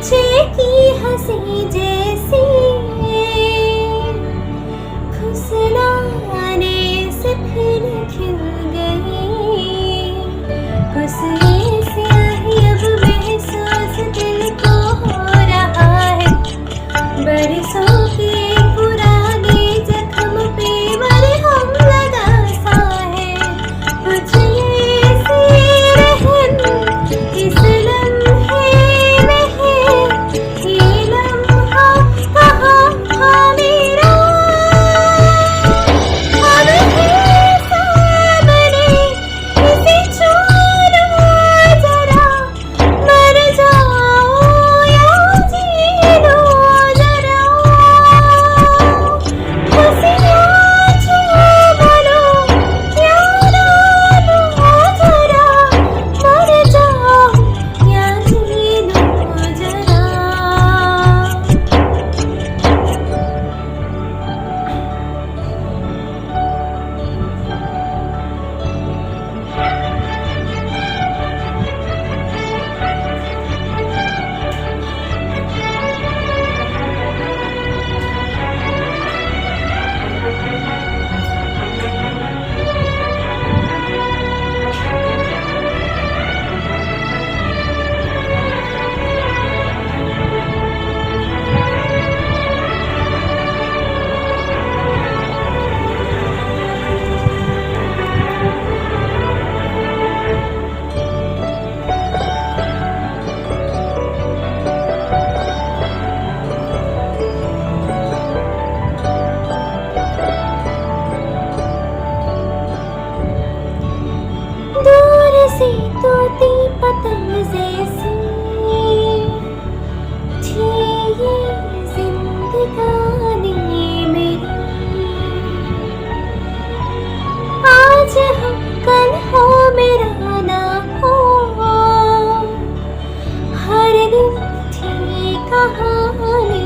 बच्चे की हंसी जैसी फुसलाने से फिर खिल गई। बस ये स्याही अब महसूस दिल को हो रहा है। बरसों के पुराने जख्म पे मरहम लगा सा है। कुछ ऐसी रहन इस लम्हे में है। ये लम्हा कहाँ था मेरा, अब है सामने। इसे छू लो जरा, मर जाओ या जी लो जरा। खुशियाँ चूम लो या रो लो जरा, मर जाओ या जी लो जरा। दूर से तोती पतंग जैसी थी ये जिंदगानी मेरी। आज हम कल हो मेरा ना हो, हर दिन थी कहानी